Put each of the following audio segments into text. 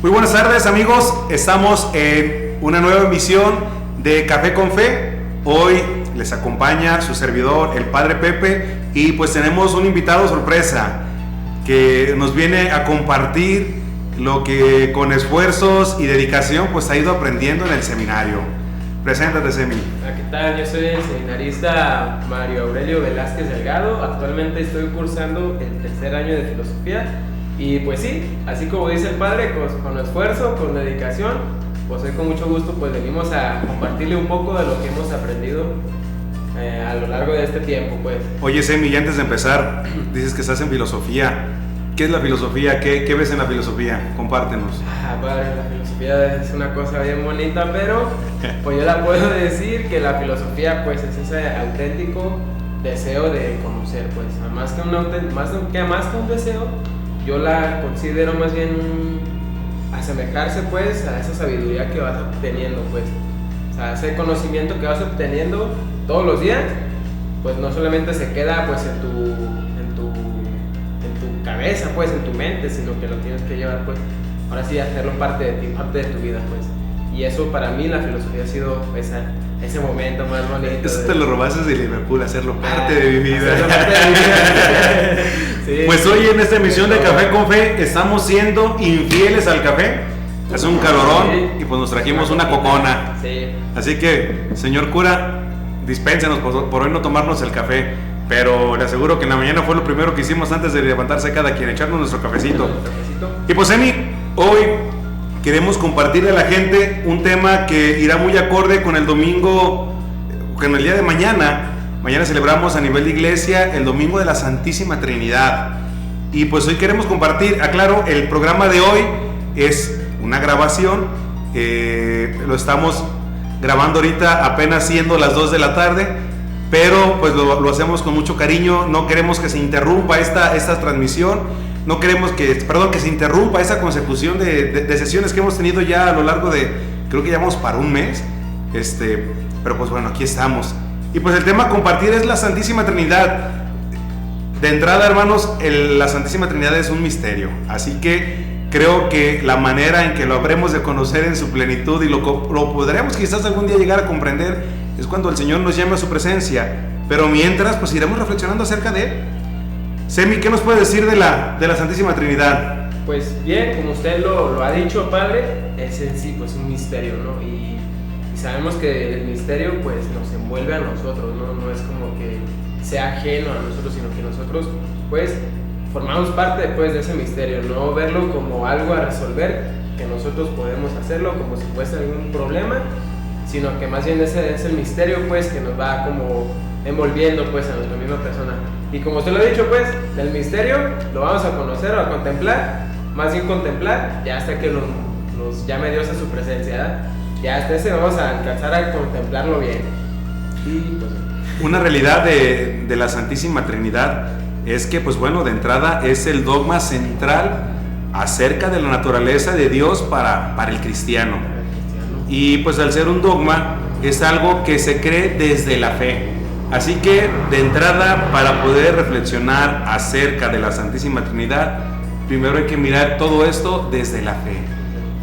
Muy buenas tardes, amigos, estamos en una nueva emisión de Café con Fe. Hoy les acompaña su servidor, el Padre Pepe, y pues tenemos un invitado sorpresa que nos viene a compartir lo que con esfuerzos y dedicación pues ha ido aprendiendo en el seminario. Preséntate, Semi. Hola, ¿qué tal? Yo soy el seminarista Mario Aurelio Velázquez Delgado. Actualmente estoy cursando el tercer año de filosofía. Y pues sí, así como dice el padre, pues, con esfuerzo, con dedicación, pues hoy con mucho gusto pues venimos a compartirle un poco de lo que hemos aprendido a lo largo de este tiempo, pues. Oye, Semi, y antes de empezar, dices que estás en filosofía. ¿Qué es la filosofía? ¿Qué ves en la filosofía? Compártenos. Padre, la filosofía es una cosa bien bonita, pero pues yo la puedo decir que la filosofía pues es ese auténtico deseo de conocer, pues más que un deseo, yo la considero más bien asemejarse pues a esa sabiduría que vas obteniendo, pues, o sea, ese conocimiento que vas obteniendo todos los días, pues no solamente se queda pues en tu cabeza, pues en tu mente, sino que lo tienes que llevar pues, ahora sí, hacerlo parte de ti, parte de tu vida, pues. Y eso para mí la filosofía ha sido ese momento más bonito. Eso te lo robaste de Liverpool, hacerlo parte de mi vida. Sí, pues hoy en esta emisión de Café con Fe estamos siendo infieles al café. Hace un calorón y pues nos trajimos una cocona. Sí. Así que, señor cura, dispénsenos por hoy no tomarnos el café. Pero le aseguro que en la mañana fue lo primero que hicimos antes de levantarse cada quien, echarnos nuestro cafecito. Y pues, Emi, hoy queremos compartirle a la gente un tema que irá muy acorde con el domingo, con el día de mañana. Mañana celebramos a nivel de iglesia el Domingo de la Santísima Trinidad. Y pues hoy queremos compartir, aclaro, el programa de hoy es una grabación. Lo estamos grabando ahorita apenas siendo las 2 de la tarde. Pero pues lo hacemos con mucho cariño, no queremos que se interrumpa esta transmisión, no queremos que se interrumpa esa consecución de sesiones que hemos tenido ya a lo largo de, creo que ya vamos para un mes, pero pues bueno, aquí estamos. Y pues el tema a compartir es la Santísima Trinidad. De entrada, hermanos, la Santísima Trinidad es un misterio, así que creo que la manera en que lo habremos de conocer en su plenitud y lo podremos quizás algún día llegar a comprender es cuando el Señor nos llame a su presencia. Pero mientras, pues iremos reflexionando acerca de él. Semi, ¿qué nos puede decir de la Santísima Trinidad? Pues bien, como usted lo ha dicho, Padre, es en sí pues un misterio, ¿no? Y sabemos que el misterio pues nos envuelve a nosotros, ¿no? No es como que sea ajeno a nosotros, sino que nosotros pues formamos parte pues de ese misterio, no verlo como algo a resolver, que nosotros podemos hacerlo como si fuese algún problema, sino que más bien ese es el misterio pues que nos va como envolviendo pues a nuestra misma persona. Y como usted lo ha dicho pues, del misterio lo vamos a conocer o a contemplar, más bien contemplar, ya hasta que nos llame Dios a su presencia, ya hasta ese vamos a alcanzar a contemplarlo bien. Y pues, una realidad de la Santísima Trinidad es que pues bueno, de entrada es el dogma central acerca de la naturaleza de Dios para el cristiano. Y pues al ser un dogma es algo que se cree desde la fe. Así que de entrada, para poder reflexionar acerca de la Santísima Trinidad, primero hay que mirar todo esto desde la fe.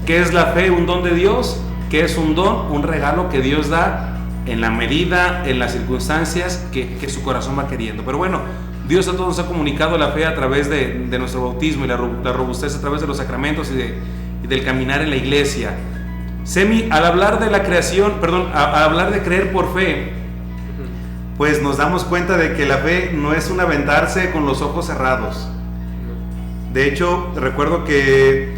¿Qué es la fe? Un don de Dios. ¿Qué es un don? Un regalo que Dios da en la medida, en las circunstancias que su corazón va queriendo. Pero bueno, Dios a todos nos ha comunicado la fe a través de nuestro bautismo y la robustez a través de los sacramentos y del caminar en la iglesia. Semi, al hablar de la creación, al hablar de creer por fe, pues nos damos cuenta de que la fe no es un aventarse con los ojos cerrados. De hecho, recuerdo que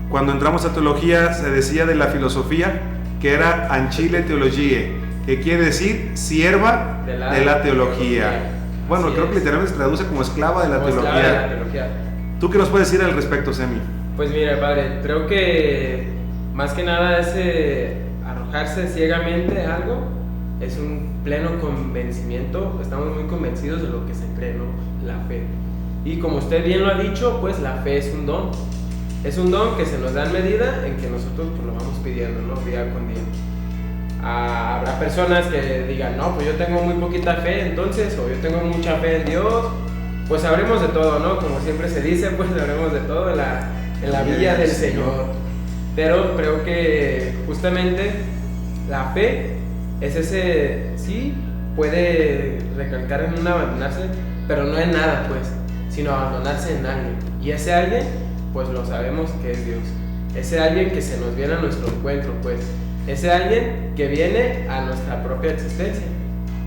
cuando entramos a teología se decía de la filosofía que era ancile theologiae, que quiere decir sierva de la teología. Bueno, creo que literalmente se traduce como esclava de la teología. ¿Tú qué nos puedes decir al respecto, Semi? Pues mira, padre, creo que más que nada ese arrojarse ciegamente a algo es un pleno convencimiento, estamos muy convencidos de lo que se cree, ¿no? La fe. Y como usted bien lo ha dicho, pues la fe es un don que se nos da en medida en que nosotros pues, lo vamos pidiendo, ¿no? Día con día. Habrá personas que digan, no, pues yo tengo muy poquita fe entonces, o yo tengo mucha fe en Dios, pues sabremos de todo, ¿no? Como siempre se dice, pues sabremos de todo, en la villa del Señor. Pero creo que justamente la fe es ese, sí, puede recalcar en un abandonarse, pero no en nada, pues, sino abandonarse en alguien. Y ese alguien, pues lo sabemos que es Dios. Ese alguien que se nos viene a nuestro encuentro, pues. Ese alguien que viene a nuestra propia existencia.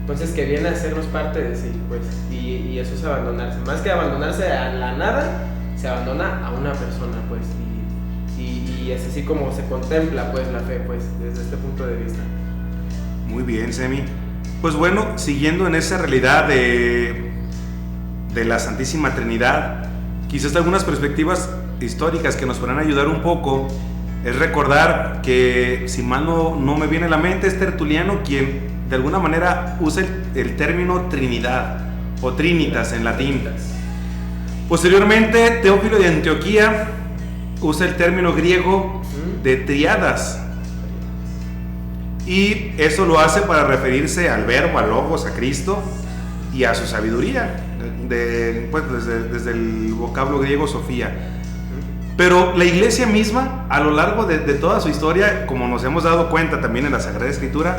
Entonces, que viene a hacernos parte de sí, pues. Y eso es abandonarse. Más que abandonarse a la nada, se abandona a una persona, pues. Y es así como se contempla, pues, la fe, pues, desde este punto de vista. Muy bien, Semi. Pues bueno, siguiendo en esa realidad de la Santísima Trinidad, quizás algunas perspectivas históricas que nos podrán ayudar un poco es recordar que, si mal no me viene a la mente, es Tertuliano quien de alguna manera usa el término Trinidad o Trinitas en latín. Posteriormente, Teófilo de Antioquía usa el término griego de triadas, y eso lo hace para referirse al verbo, al logos, a Cristo y a su sabiduría, pues desde el vocablo griego Sofía. Pero la iglesia misma, a lo largo de toda su historia, como nos hemos dado cuenta también en la Sagrada Escritura,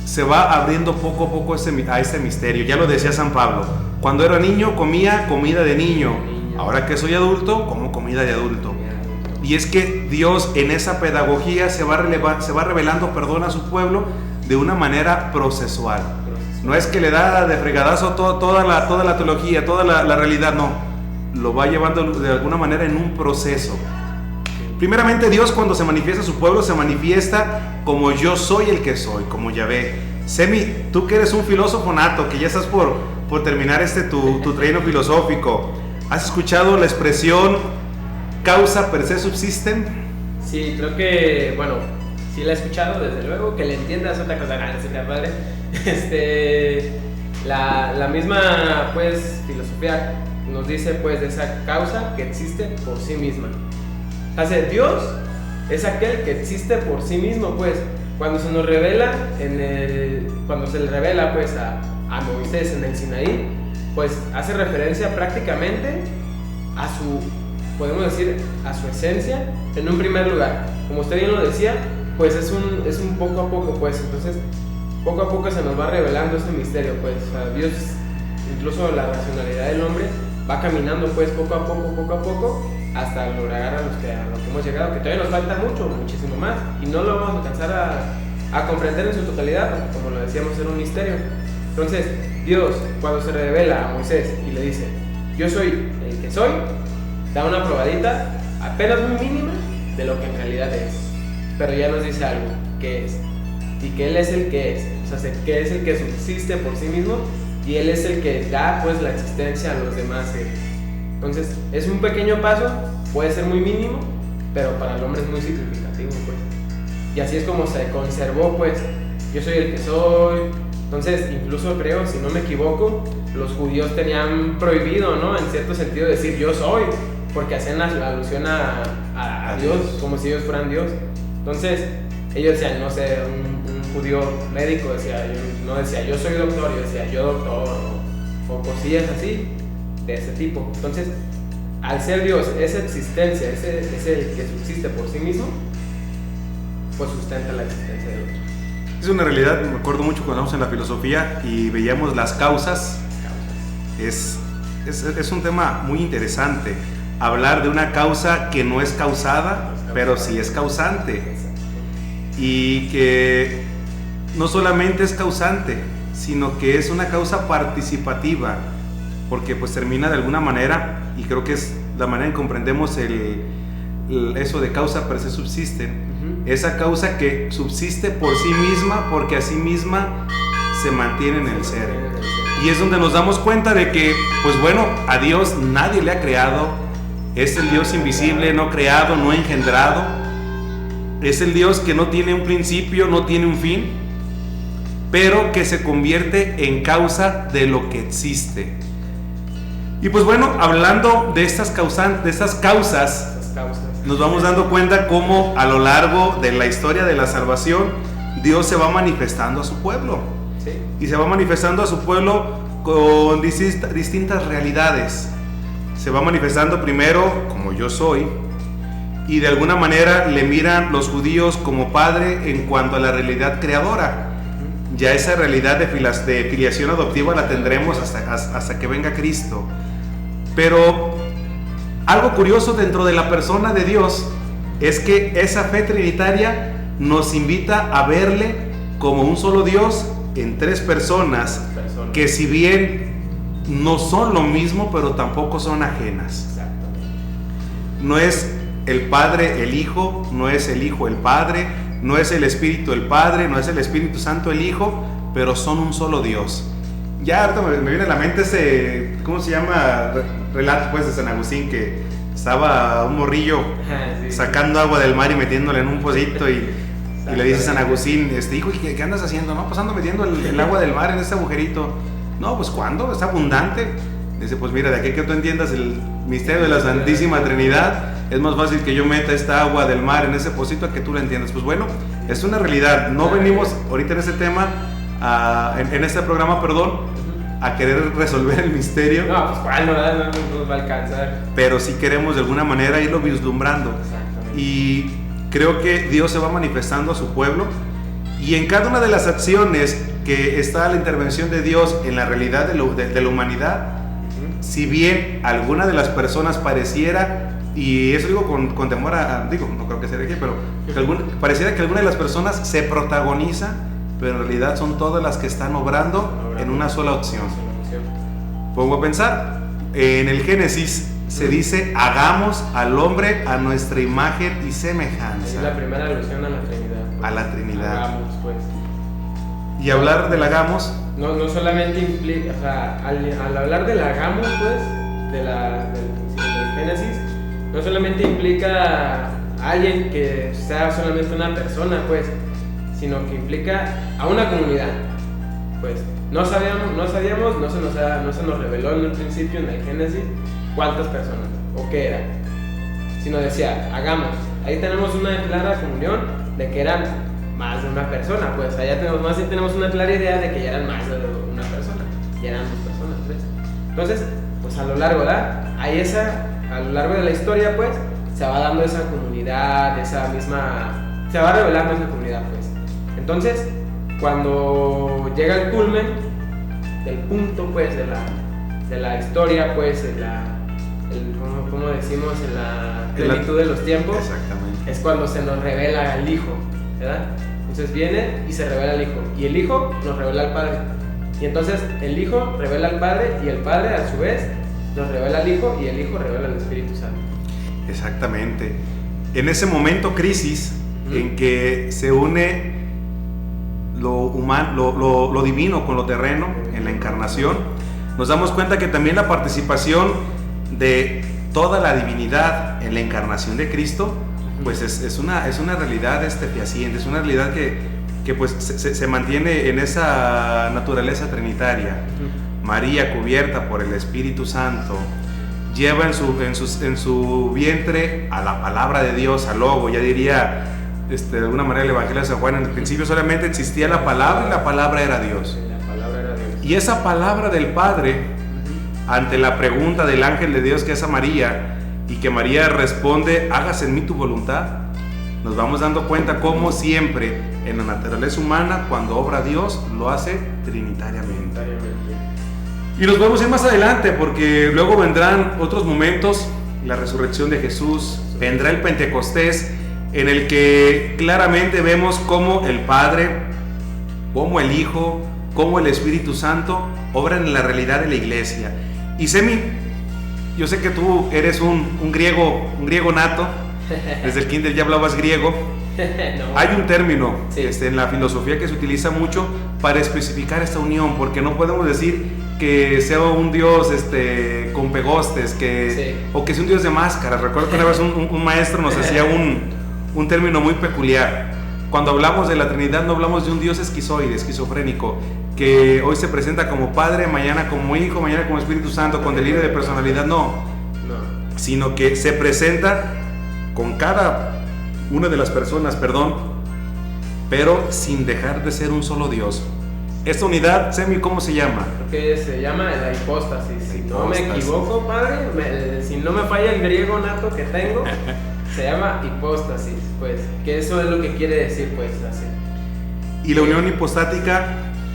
se va abriendo poco a poco a ese misterio. Ya lo decía San Pablo: cuando era niño comía comida de niño, ahora que soy adulto como comida de adulto. Y es que Dios en esa pedagogía se va revelando a su pueblo de una manera procesual. No es que le da de fregadazo toda la teología, toda la realidad, no. Lo va llevando de alguna manera en un proceso. Primeramente, Dios, cuando se manifiesta a su pueblo, se manifiesta como yo soy el que soy, como Yahvé. Semi, tú que eres un filósofo nato, que ya estás por terminar tu treino filosófico, ¿has escuchado la expresión causa per se subsistem? Sí, creo que, bueno, sí la he escuchado, desde luego. Que le entiendas otra cosa, padre. La misma, pues, filosofía nos dice, pues, de esa causa que existe por sí misma. O sea, Dios es aquel que existe por sí mismo, pues. Cuando se nos revela, cuando se le revela, pues, a Moisés en el Sinaí, pues, hace referencia prácticamente a podemos decir, a su esencia, en un primer lugar. Como usted bien lo decía, pues es un poco a poco, pues. Entonces, poco a poco se nos va revelando ese misterio, pues. O sea, Dios, incluso la racionalidad del hombre, va caminando, pues, poco a poco, hasta lograr a lo que hemos llegado, que todavía nos falta muchísimo más, y no lo vamos a alcanzar a comprender en su totalidad, porque, como lo decíamos, era un misterio. Entonces, Dios, cuando se revela a Moisés y le dice: yo soy el que soy, da una probadita apenas muy mínima de lo que en realidad es, pero ya nos dice algo, que es, y que Él es el que es, o sea, que es el que subsiste por sí mismo, y Él es el que da, pues, la existencia a los demás seres. Entonces, es un pequeño paso, puede ser muy mínimo, pero para el hombre es muy significativo, pues. Y así es como se conservó, pues, yo soy el que soy. Entonces, incluso creo, si no me equivoco, los judíos tenían prohibido, ¿no?, en cierto sentido, decir yo soy, porque hacían la alusión a Dios, como si ellos fueran Dios. Entonces, ellos decían, no sé, un judío médico no decía yo soy doctor, yo decía yo doctor, o cosillas así, de ese tipo. Entonces, al ser Dios, esa existencia, es el que subsiste por sí mismo, pues sustenta la existencia de otro. Es una realidad. Me acuerdo mucho cuando estábamos en la filosofía y veíamos las causas. Es un tema muy interesante. Hablar de una causa que no es causada, pero sí es causante. Y que no solamente es causante, sino que es una causa participativa, porque pues termina de alguna manera, y creo que es la manera en que comprendemos eso de causa per se subsiste, esa causa que subsiste por sí misma, porque a sí misma se mantiene en el ser. Y es donde nos damos cuenta de que, pues bueno, a Dios nadie le ha creado, es el Dios invisible, no creado, no engendrado, es el Dios que no tiene un principio, no tiene un fin, pero que se convierte en causa de lo que existe. Y pues bueno, hablando de estas causas, nos vamos dando cuenta cómo a lo largo de la historia de la salvación, Dios se va manifestando a su pueblo. Sí. Y se va manifestando a su pueblo con distintas realidades. Se va manifestando primero como yo soy, y de alguna manera le miran los judíos como padre en cuanto a la realidad creadora. Ya esa realidad de filiación adoptiva la tendremos hasta que venga Cristo. Pero algo curioso dentro de la persona de Dios es que esa fe trinitaria nos invita a verle como un solo Dios en tres personas que, si bien no son lo mismo, pero tampoco son ajenas. Exactamente. No es el Padre el Hijo, no es el Hijo el Padre, no es el Espíritu el Padre, no es el Espíritu Santo el Hijo, pero son un solo Dios. Ya ahorita me viene a la mente ese, ¿cómo se llama? Relato pues de San Agustín, que estaba un morrillo sacando agua del mar y metiéndola en un pocito y le dice San Agustín, hijo, ¿qué andas haciendo? No, pues ando metiendo el agua del mar en este agujerito. No, pues ¿cuándo? Está abundante. Dice, pues mira, de aquí que tú entiendas el misterio de la Santísima Trinidad, es más fácil que yo meta esta agua del mar en ese pocito a que tú la entiendas. Pues bueno, es una realidad. No venimos ahorita en este tema, en este programa, a querer resolver el misterio. No, pues cuál no nos va a alcanzar. Pero sí queremos de alguna manera irlo vislumbrando. Exactamente. Y creo que Dios se va manifestando a su pueblo, y en cada una de las acciones que está la intervención de Dios en la realidad de la humanidad, si bien alguna de las personas pareciera, y eso digo con temor no creo que sea aquí, pero pareciera que alguna de las personas se protagoniza, pero en realidad son todas las que están obrando en una sola opción. Pongo a pensar, en el Génesis se dice, hagamos al hombre a nuestra imagen y semejanza. Es la primera alusión a la Trinidad. Pues. A la Trinidad. Hagamos, pues. Y hablar del hagamos. No solamente implica, o sea, al hablar del hagamos, pues, del Génesis, no solamente implica a alguien que sea solamente una persona, pues, sino que implica a una comunidad. Pues, no sabíamos, no se nos reveló en un principio en el Génesis cuántas personas o qué era, sino decía, hagamos. Ahí tenemos una clara comunión de que eran más de una persona, pues allá tenemos una clara idea de que ya eran más de una persona, ya eran 2 personas, 3. Entonces, pues a lo largo de la historia, pues, se va dando esa comunidad, se va revelando esa comunidad, pues. Entonces, cuando llega el culmen, el punto, pues, de la historia, pues, como decimos, en la plenitud de los tiempos, exactamente, es cuando se nos revela al Hijo, ¿verdad? Entonces viene y se revela al Hijo, y el Hijo nos revela al Padre, y entonces el Hijo revela al Padre, y el Padre a su vez nos revela al Hijo, y el Hijo revela al Espíritu Santo. Exactamente. En ese momento crisis en que se une lo humano, lo divino con lo terreno en la encarnación, nos damos cuenta que también la participación de toda la divinidad en la encarnación de Cristo, pues es una realidad fehaciente, es una realidad que pues se mantiene en esa naturaleza trinitaria. María, cubierta por el Espíritu Santo, lleva en su vientre a la palabra de Dios, al Logo. Ya diría de alguna manera el Evangelio de San Juan, en el principio solamente existía la palabra, y la palabra era Dios. Y esa palabra del Padre, ante la pregunta del ángel de Dios que es a María, y que María responde, hágase en mí tu voluntad, nos vamos dando cuenta cómo siempre en la naturaleza humana, cuando obra Dios, lo hace trinitariamente. Y nos vamos a ir más adelante, porque luego vendrán otros momentos, la resurrección de Jesús, vendrá el Pentecostés, en el que claramente vemos cómo el Padre, cómo el Hijo, cómo el Espíritu Santo obran en la realidad de la iglesia. Y Semi, yo sé que tú eres un griego nato, desde el kinder ya hablabas griego. No. Hay un término Sí. En la filosofía que se utiliza mucho para especificar esta unión, porque no podemos decir que sea un Dios con pegostes, Sí. o que sea un Dios de máscaras. Recuerdo que una vez un maestro nos hacía un término muy peculiar. Cuando hablamos de la Trinidad no hablamos de un Dios esquizofrénico, que hoy se presenta como Padre, mañana como Hijo, mañana como Espíritu Santo, con delirio de personalidad, no, sino que se presenta con cada una de las personas, pero sin dejar de ser un solo Dios. Esta unidad, Semi, ¿cómo se llama? Porque se llama la hipóstasis. Si no me Hipóstasis. equivoco, padre, si no me falla el griego nato que tengo, Se llama hipóstasis, pues, que eso es lo que quiere decir, pues, así. ¿Y la unión hipostática?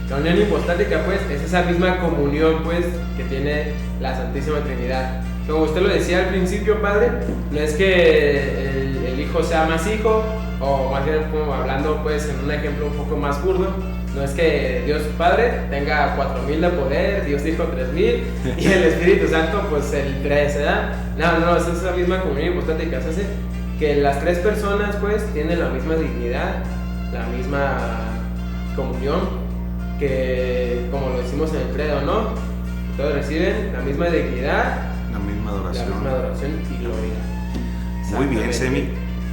La unión hipostática, pues, es esa misma comunión, pues, que tiene la Santísima Trinidad. Como usted lo decía al principio, padre, no es que el Hijo sea más Hijo, o más bien como hablando, pues, en un ejemplo un poco más burdo, no es que Dios Padre tenga 4000 de poder, Dios Hijo 3000, y el Espíritu Santo, pues, el 3, ¿verdad? No, es esa misma comunión hipostática, es así, que las tres personas, pues, tienen la misma dignidad, la misma comunión, que, como lo decimos en el credo, ¿no? Todos reciben la misma dignidad, la misma adoración y gloria. Muy bien, Semi.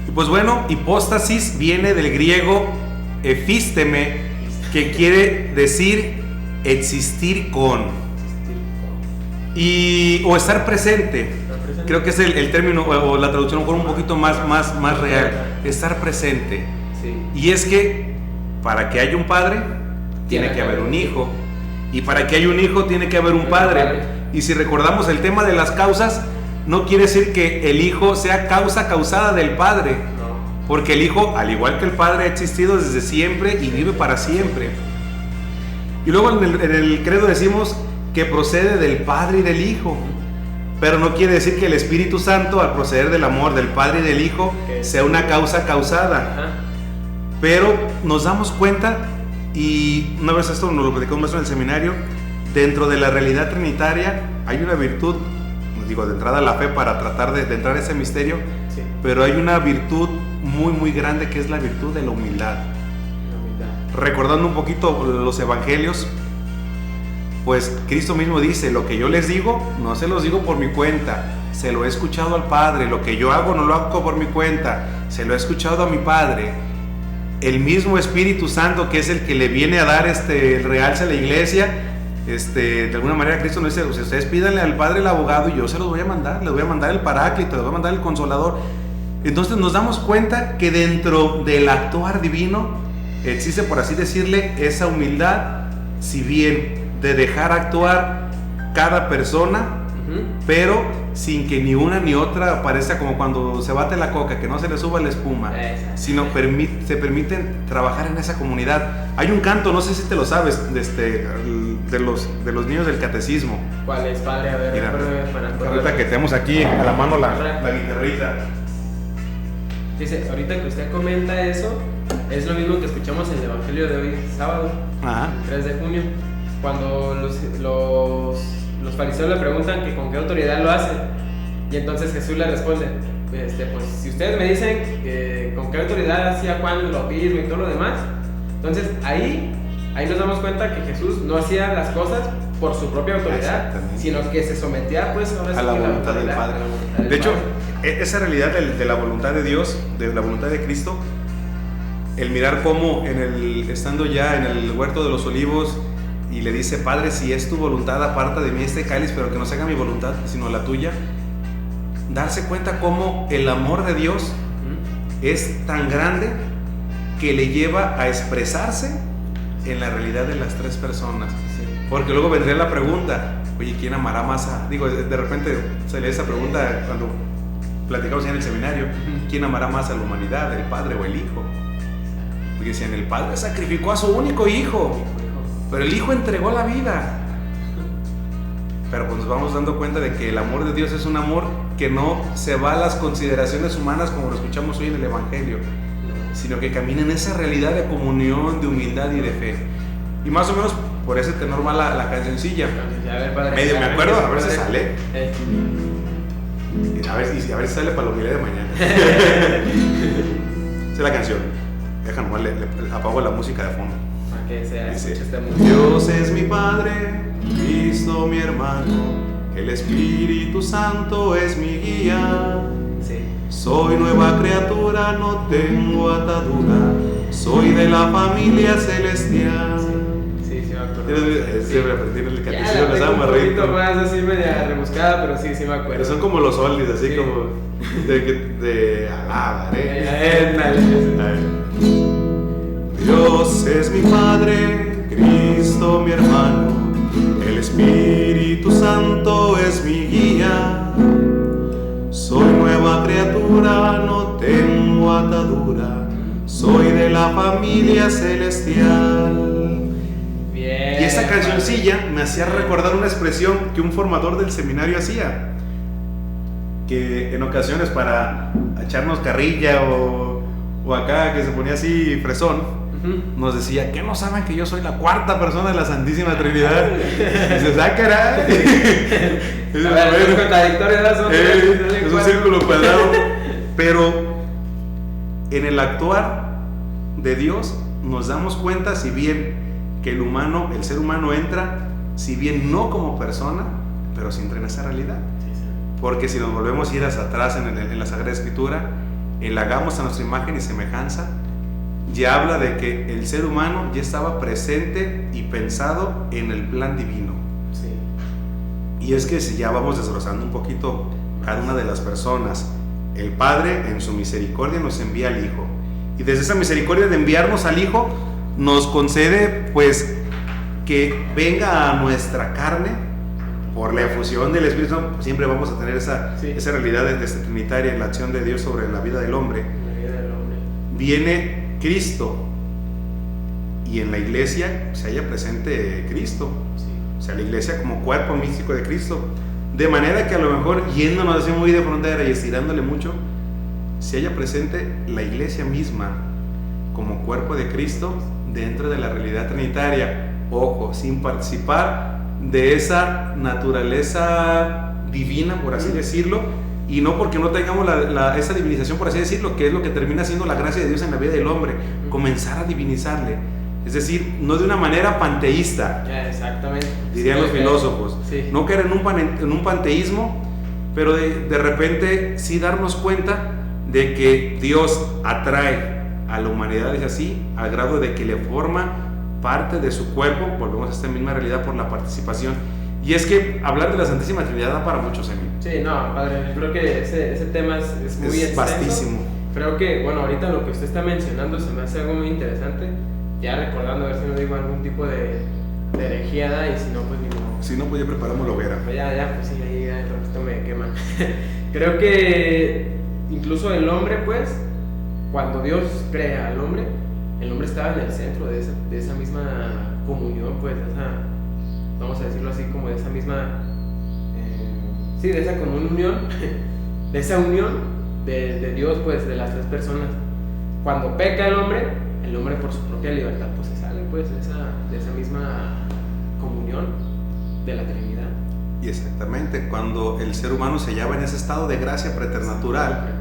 Y pues bueno, hipóstasis viene del griego efísteme, que quiere decir existir con. O estar presente. Creo que es el término o la traducción un poquito más real. Estar presente. Sí. Y es que para que haya un padre, tiene que haber un hijo. Y para que haya un hijo, tiene que haber un padre. Y si recordamos el tema de las causas, no quiere decir que el hijo sea causa causada del padre. No. Porque el hijo, al igual que el padre, ha existido desde siempre y vive para siempre. Y luego en el credo decimos que procede del padre y del hijo. Pero no quiere decir que el Espíritu Santo, al proceder del amor del padre y del hijo, sea una causa causada. Ajá. Pero nos damos cuenta, y una vez esto nos lo platicó un maestro en el seminario, dentro de la realidad trinitaria hay una virtud, digo, de entrada la fe para tratar de entrar a ese misterio, Sí. pero hay una virtud muy grande que es la virtud de la humildad. La humildad. Recordando un poquito los evangelios, pues Cristo mismo dice: lo que yo les digo, no se los digo por mi cuenta, se lo he escuchado al Padre. Lo que yo hago no lo hago por mi cuenta, se lo he escuchado a mi Padre. El mismo Espíritu Santo, que es el que le viene a dar el realce a la iglesia, de alguna manera Cristo nos dice: ustedes pídanle al Padre el abogado y yo se los voy a mandar, les voy a mandar el Paráclito, les voy a mandar el Consolador. Entonces nos damos cuenta que dentro del actuar divino existe, por así decirle, esa humildad, si bien de dejar actuar cada persona, pero sin que ni una ni otra parezca como cuando se bate la coca, que no se le suba la espuma, sino se permiten trabajar en esa comunidad. Hay un canto, no sé si te lo sabes, de los niños del catecismo. ¿Cuál es, padre? A ver, mira, para ahorita que tenemos aquí a la mano la guitarrita. Dice, ahorita que usted comenta eso, es lo mismo que escuchamos en el Evangelio de hoy, sábado, Ajá. 3 de junio, cuando los fariseos le preguntan que con qué autoridad lo hace, y entonces Jesús le responde, pues si ustedes me dicen que con qué autoridad hacía Juan el bautismo y todo lo demás, entonces ahí nos damos cuenta que Jesús no hacía las cosas por su propia autoridad, sino que se sometía, pues, ahora a la voluntad del Padre. De hecho, esa realidad de la voluntad de Dios, de la voluntad de Cristo, el mirar cómo estando ya en el huerto de los olivos, y le dice: Padre, si es tu voluntad, aparta de mí este cáliz, pero que no se haga mi voluntad sino la tuya. Darse cuenta cómo el amor de Dios es tan grande que le lleva a expresarse en la realidad de las tres personas. Porque luego vendría la pregunta: oye, ¿quién amará más a...? Digo, de repente sale esa pregunta cuando platicamos en el seminario: ¿quién amará más a la humanidad, el Padre o el Hijo? Porque decían: el Padre sacrificó a su único Hijo, pero el Hijo entregó la vida. Pero pues nos vamos dando cuenta de que el amor de Dios es un amor que no se va a las consideraciones humanas como lo escuchamos hoy en el Evangelio, sino que camina en esa realidad de comunión, de humildad y de fe. Y más o menos por ese tenor va la cancioncilla. A ver, padre, medio me acuerdo, a ver si sale. A ver si sale para la humildad de mañana. Esa es la canción. Deja nomás, le apago la música de fondo. Para que sea, dice: esta música. Dios es mi Padre, Cristo mi hermano, el Espíritu Santo es mi guía. Sí. Soy nueva criatura, no tengo atadura, soy de la familia celestial. Sí, me acuerdo. Siempre aprendí en el Ya catecismo, la me tengo estaba un más poquito rico. más así media rebuscada, pero sí me acuerdo. Pero son como los oldies, así Sí. como de alabaré. Dios es mi Padre, Cristo mi hermano, el Espíritu Santo es mi guía. Soy nueva criatura, no soy de la familia celestial. Bien. Y esa cancioncilla me hacía recordar una expresión que un formador del seminario hacía, que en ocasiones para echarnos carrilla o acá que se ponía así fresón, nos decía, ¿qué no saben que yo soy la cuarta persona de la Santísima Trinidad? Y dices, ¡ah, caray! A ver, los contradictorios es un círculo cuadrado. Pero en el actuar de Dios nos damos cuenta, si bien que el ser humano entra, si bien no como persona, pero sí entra en esa realidad. Porque si nos volvemos a ir hacia atrás en la Sagrada Escritura, el hagamos a nuestra imagen y semejanza, ya habla de que el ser humano ya estaba presente y pensado en el plan divino. Sí. Y es que si ya vamos desglosando un poquito cada una de las personas, el Padre en su misericordia nos envía al Hijo. Y desde esa misericordia de enviarnos al Hijo, nos concede pues que venga a nuestra carne por la efusión del Espíritu Santo. Siempre vamos a tener esa realidad trinitaria en la acción de Dios sobre la vida del hombre. Viene Cristo y en la iglesia se halla presente Cristo, o sea, la iglesia como cuerpo místico de Cristo, de manera que a lo mejor yéndonos así muy de frontera y estirándole mucho, se halla presente la iglesia misma como cuerpo de Cristo dentro de la realidad trinitaria, ojo, sin participar de esa naturaleza divina, por así decirlo, y no porque no tengamos esa divinización, por así decirlo, que es lo que termina siendo la gracia de Dios en la vida del hombre, comenzar a divinizarle, es decir, no de una manera panteísta, exactamente, dirían los filósofos, no caer en un panteísmo, pero de repente sí darnos cuenta de que Dios atrae a la humanidad, es así, al grado de que le forma parte de su cuerpo. Volvemos a esta misma realidad por la participación. Y es que hablar de la Santísima Trinidad da para muchos, Emilio. Sí, no, padre, yo creo que ese tema es muy extenso. Vastísimo. Creo que, bueno, ahorita lo que usted está mencionando se me hace algo muy interesante. Ya recordando, a ver si no digo algún tipo de herejía, y si no, pues ni modo. Si no, pues ya preparamos la hoguera. Pues ya, pues sí, ahí ya el resto me quema. Creo que incluso el hombre, pues, cuando Dios crea al hombre, el hombre estaba en el centro de esa misma comunión, pues, vamos a decirlo así, como de esa misma, de esa común unión, de esa unión de Dios, pues, de las tres personas. Cuando peca el hombre por su propia libertad, pues se sale, pues, de esa misma comunión de la Trinidad. Y exactamente, cuando el ser humano se hallaba en ese estado de gracia preternatural,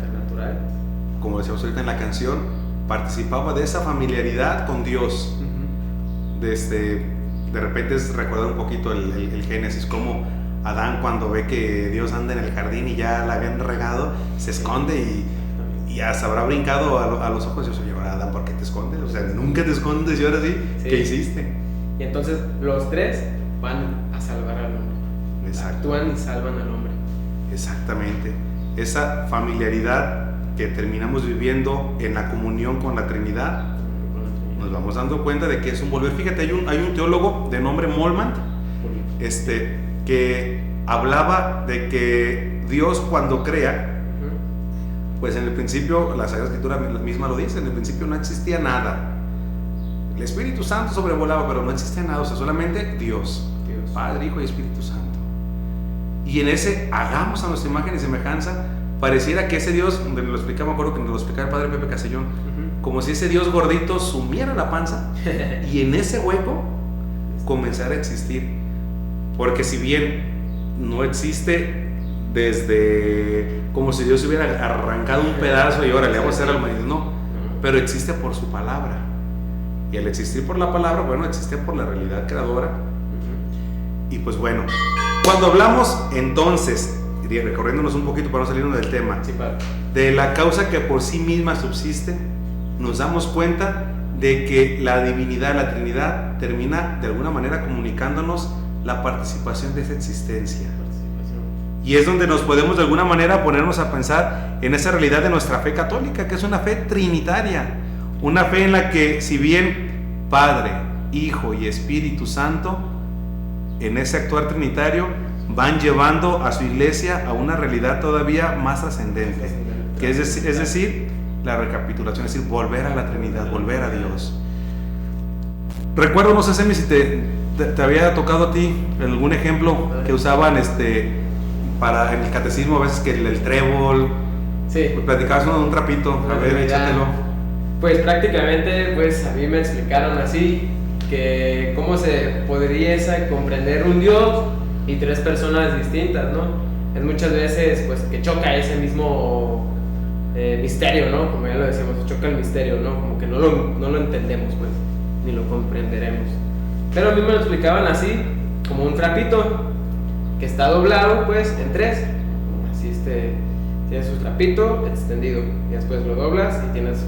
como decíamos ahorita en la canción, participaba de esa familiaridad con Dios. De repente es recordar un poquito el Génesis, como Adán, cuando ve que Dios anda en el jardín y ya la habían regado, se esconde y hasta habrá brincado a los ojos de Dios. Oye, Adán, ¿por qué te escondes? O sea, nunca te escondes, y ahora sí, ¿qué hiciste? Y entonces los tres van a salvar al hombre. Exacto. Actúan y salvan al hombre. Exactamente. Esa familiaridad que terminamos viviendo en la comunión con la Trinidad, nos vamos dando cuenta de que es un volver. Fíjate, hay un teólogo de nombre Molman, que hablaba de que Dios, cuando crea, pues en el principio, la Sagrada Escritura misma lo dice, en el principio no existía nada. El Espíritu Santo sobrevolaba, pero no existía nada, o sea, solamente Dios. Padre, Hijo y Espíritu Santo. Y en ese hagamos a nuestra imagen y semejanza, pareciera que ese Dios, donde me lo explicaba, me acuerdo que nos lo explicaba el Padre Pepe Castellón, como si ese Dios gordito sumiera la panza y en ese hueco comenzara a existir. Porque si bien no existe desde como si Dios hubiera arrancado un pedazo y ahora le vamos a hacer al marido, no, pero existe por su palabra. Y al existir por la palabra, bueno, existe por la realidad creadora. Y pues bueno, cuando hablamos entonces, recorriéndonos un poquito para no salirnos del tema, de la causa que por sí misma subsiste, nos damos cuenta de que la divinidad, la Trinidad, termina de alguna manera comunicándonos la participación de esa existencia. Y es donde nos podemos de alguna manera ponernos a pensar en esa realidad de nuestra fe católica, que es una fe trinitaria, una fe en la que, si bien Padre, Hijo y Espíritu Santo, en ese actuar trinitario, van llevando a su iglesia a una realidad todavía más trascendente, que es decir, la recapitulación, es decir, volver a la Trinidad, volver a Dios. Recuerdo, no sé Semi, si te había tocado a ti algún ejemplo que usaban para en el catecismo, a veces que el trébol. Sí. Pues platicabas uno de un trapito, a ver, échatelo. Pues prácticamente, pues a mí me explicaron así, que cómo se podría comprender un Dios y tres personas distintas, ¿no? Es muchas veces, pues, que choca ese mismo misterio, ¿no? Como ya lo decíamos, choca el misterio, ¿no? Como que no lo entendemos, pues, ni lo comprenderemos. Pero a mí me lo explicaban así, como un trapito que está doblado, pues, en tres. Así tienes un trapito extendido y después lo doblas y tienes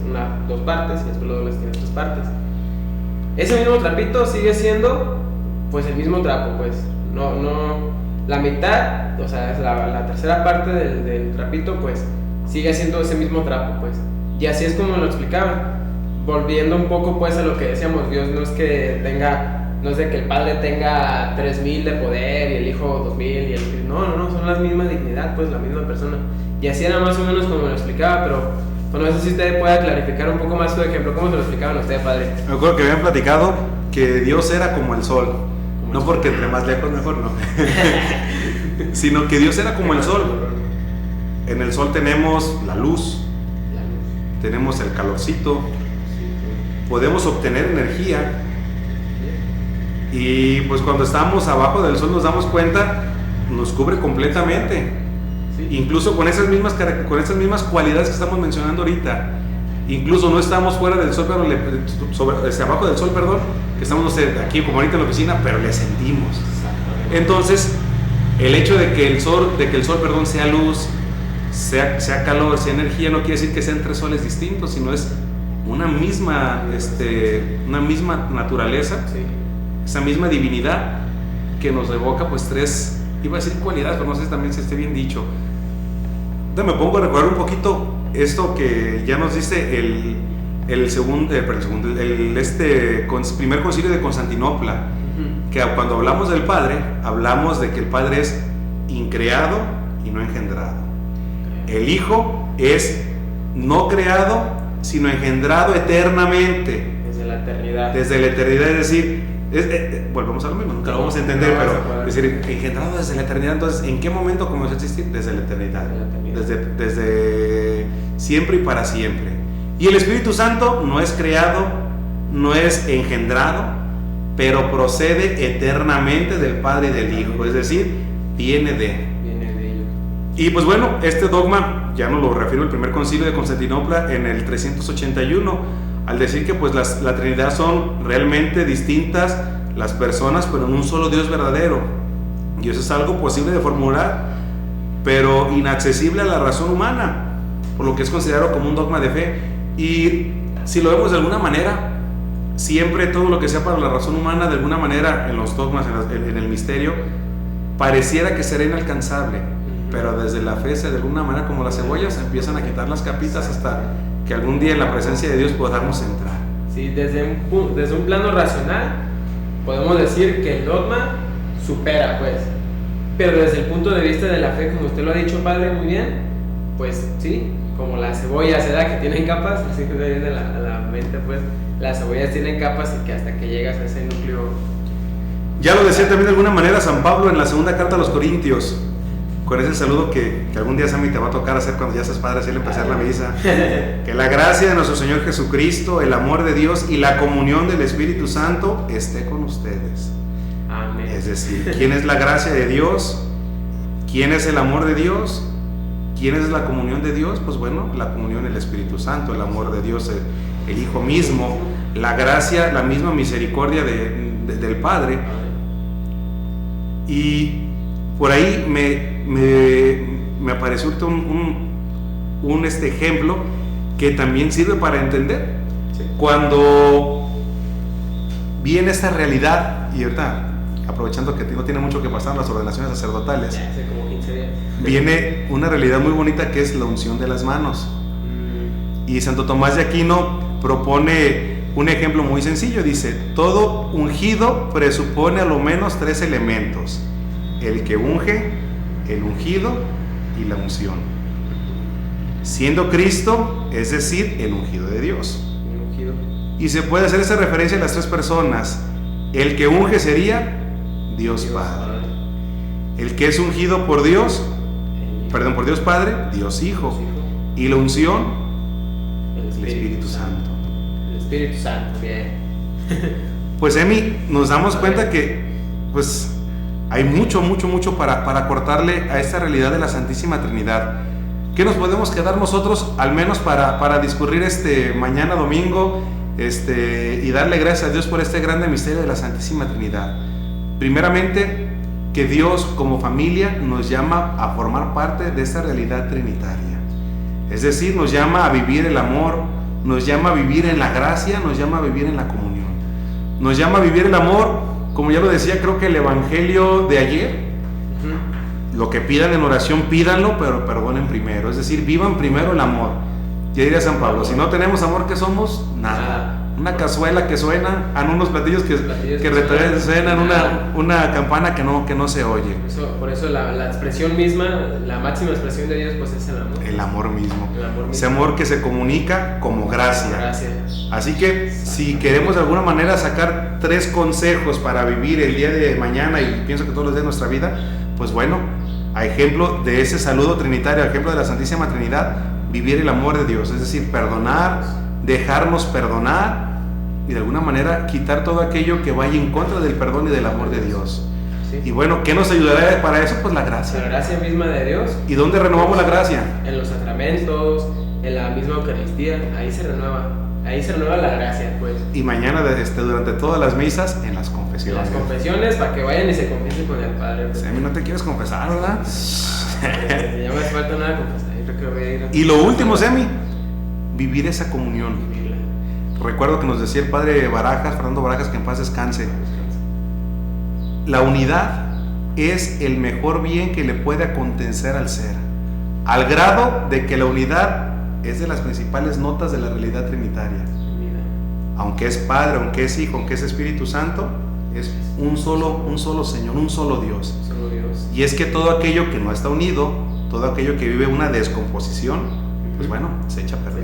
dos partes y después lo doblas y tienes tres partes. Ese mismo trapito sigue siendo, pues, el mismo trapo, pues. No, la mitad, o sea, es la tercera parte del trapito, pues, sigue siendo ese mismo trapo, pues. Y así es como lo explicaban. Volviendo un poco, pues, a lo que decíamos, Dios no es de que el Padre tenga 3000 de poder y el Hijo 2000 y el Espíritu. No, son la misma dignidad, pues, la misma persona. Y así era más o menos como lo explicaba, pero bueno, no sé si usted pueda clarificar un poco más su ejemplo. ¿Cómo se lo explicaban a usted, Padre? Me acuerdo que habían platicado que Dios era como el sol. No porque entre más lejos mejor, no. Sino que Dios era como el sol. En el sol tenemos la luz, tenemos el calorcito, podemos obtener energía. Y pues cuando estamos abajo del sol nos damos cuenta, nos cubre completamente. Incluso con esas mismas cualidades que estamos mencionando ahorita. Incluso no estamos fuera del sol, pero abajo del sol, perdón, que estamos, no sé, aquí como ahorita en la oficina, pero le sentimos. Entonces, el hecho de que el sol, sea luz, sea calor, sea energía, no quiere decir que sean tres soles distintos, sino es una misma naturaleza, esa misma divinidad que nos evoca, pues, tres, iba a decir cualidades, pero no sé también si esté bien dicho. Me pongo a recordar un poquito esto que ya nos dice el primer concilio de Constantinopla, que cuando hablamos del Padre, hablamos de que el Padre es increado y no engendrado. El Hijo es no creado, sino engendrado eternamente. Desde la eternidad. Desde la eternidad, es decir, volvemos a lo mismo, nunca lo vamos a entender, pero es decir, engendrado desde la eternidad. Entonces, ¿en qué momento comenzó a existir? Desde la eternidad. Desde siempre y para siempre. Y el Espíritu Santo no es creado, no es engendrado, pero procede eternamente del Padre y del Hijo, es decir, viene de ellos. Y pues bueno, este dogma ya nos lo refiero el primer concilio de Constantinopla en el 381, al decir que pues la Trinidad son realmente distintas las personas, pero en un solo Dios verdadero. Y eso es algo posible de formular, pero inaccesible a la razón humana, por lo que es considerado como un dogma de fe. Y si lo vemos de alguna manera, siempre todo lo que sea para la razón humana, de alguna manera en los dogmas, en el misterio, pareciera que será inalcanzable, pero desde la fe, de alguna manera, como las cebollas, empiezan a quitar las capitas hasta que algún día en la presencia de Dios podamos entrar. Sí, desde un plano racional podemos decir que el dogma supera, pues, pero desde el punto de vista de la fe, como usted lo ha dicho, Padre, muy bien, pues sí, como las cebollas, ¿verdad? Que tienen capas, así que me viene a la mente, pues, las cebollas tienen capas y que hasta que llegas a ese núcleo. Ya lo decía también de alguna manera San Pablo en la segunda carta a los Corintios, con ese saludo que algún día, Sammy, te va a tocar hacer cuando ya seas padre, hacerle empezar la misa. Que la gracia de nuestro Señor Jesucristo, el amor de Dios y la comunión del Espíritu Santo esté con ustedes. Amén. Es decir, ¿quién es la gracia de Dios? ¿Quién es el amor de Dios? ¿Quién es la comunión de Dios? Pues bueno, la comunión del Espíritu Santo, el amor de Dios, el Hijo mismo, la gracia, la misma misericordia del Padre. Y por ahí me apareció un ejemplo que también sirve para entender. Sí. Cuando viene esta realidad, y ahorita aprovechando que no tiene mucho que pasar las ordenaciones sacerdotales, Hace como 15 días. viene una realidad muy bonita que es la unción de las manos. Y Santo Tomás de Aquino propone un ejemplo muy sencillo. Dice: todo ungido presupone a lo menos 3 elementos: el que unge, el ungido y la unción. siendo Cristo, es decir, el ungido de Dios. Y se puede hacer esa referencia a las tres personas. El que unge sería Dios Padre. El que es ungido por Dios, por Dios Padre, Dios Hijo. Y la unción, el Espíritu Santo. El Espíritu Santo, bien. Pues Emi, nos damos cuenta que pues hay mucho para cortarle a esta realidad de la Santísima Trinidad. ¿Qué nos podemos quedar nosotros, al menos para discurrir mañana domingo, y darle gracias a Dios por este grande misterio de la Santísima Trinidad? Primeramente, que Dios como familia nos llama a formar parte de esta realidad trinitaria. Es decir, nos llama a vivir el amor, nos llama a vivir en la gracia, nos llama a vivir en la comunión. Nos llama a vivir el amor, como ya lo decía, creo que el Evangelio de ayer, lo que pidan en oración, pídanlo, pero perdonen primero. Es decir, vivan primero el amor. Ya diría San Pablo, si no tenemos amor, ¿qué somos? Nada. Una cazuela que suena, unos platillos que resuenan, una campana que no se oye. Por eso la expresión misma, la máxima expresión de Dios, pues es el amor. El amor mismo. Ese amor que se comunica como gracia. Así que si queremos de alguna manera sacar 3 consejos para vivir el día de mañana, y pienso que todos los días de nuestra vida, pues bueno, a ejemplo de ese saludo trinitario, a ejemplo de la Santísima Trinidad, vivir el amor de Dios, es decir, perdonar, dejarnos perdonar, y de alguna manera quitar todo aquello que vaya en contra del perdón y del amor de Dios. Sí. Y bueno, ¿qué nos ayudará para eso? Pues la gracia. La gracia misma de Dios. ¿Y dónde renovamos la gracia? En los sacramentos, en la misma Eucaristía, ahí se renueva la gracia, pues. Y mañana durante todas las misas, en las confesiones. Las confesiones, para que vayan y se confiesen con el Padre. Pues. A mí no te quieres confesar, ¿verdad? Ya me hace falta nada confesar, yo creo que voy a ir. Y lo último, Semi, vivir esa comunión. Recuerdo que nos decía el padre Barajas, Fernando Barajas, que en paz descanse. La unidad es el mejor bien que le puede acontecer al ser, al grado de que la unidad es de las principales notas de la realidad trinitaria. Aunque es Padre, aunque es Hijo, aunque es Espíritu Santo, es un solo Señor, un solo Dios. Y es que todo aquello que no está unido, todo aquello que vive una descomposición, pues bueno, se echa a perder.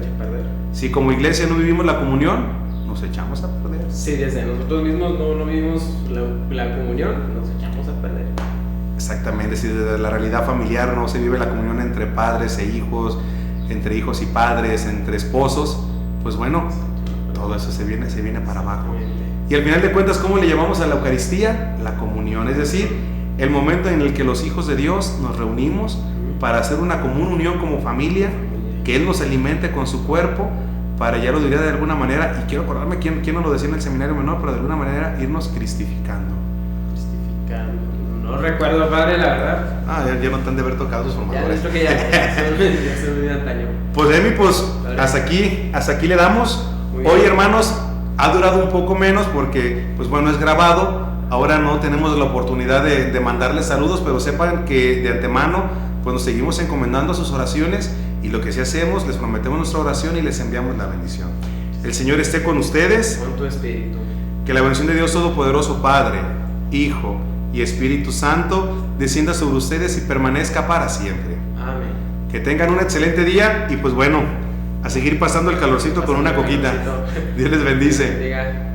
Si como iglesia no vivimos la comunión, nos echamos a perder. Si desde nosotros mismos no vivimos la comunión, nos echamos a perder. Exactamente, si desde la realidad familiar no se vive la comunión entre padres e hijos, entre hijos y padres, entre esposos, pues bueno, todo eso se viene para abajo. Y al final de cuentas, ¿cómo le llamamos a la Eucaristía? La comunión, es decir, el momento en el que los hijos de Dios nos reunimos para hacer una común unión como familia, que Él nos alimente con su cuerpo, para, ya lo diría de alguna manera, y quiero acordarme quién nos lo decía en el seminario menor, pero de alguna manera irnos cristificando. No recuerdo, padre, la verdad. Ya no te han de haber tocado sus formadores. Ya, ya son muy antaño. Pues Emi, hasta aquí le damos. Hoy, hermanos, ha durado un poco menos porque, pues bueno, es grabado. Ahora no tenemos la oportunidad de mandarles saludos, pero sepan que de antemano, pues nos seguimos encomendando a sus oraciones, y lo que sí hacemos, les prometemos nuestra oración y les enviamos la bendición. El Señor esté con ustedes. Con tu espíritu. Que la bendición de Dios Todopoderoso, Padre, Hijo y Espíritu Santo, descienda sobre ustedes y permanezca para siempre. Amén. Que tengan un excelente día y pues bueno, a seguir pasando el calorcito con una coquita. Dios les bendice.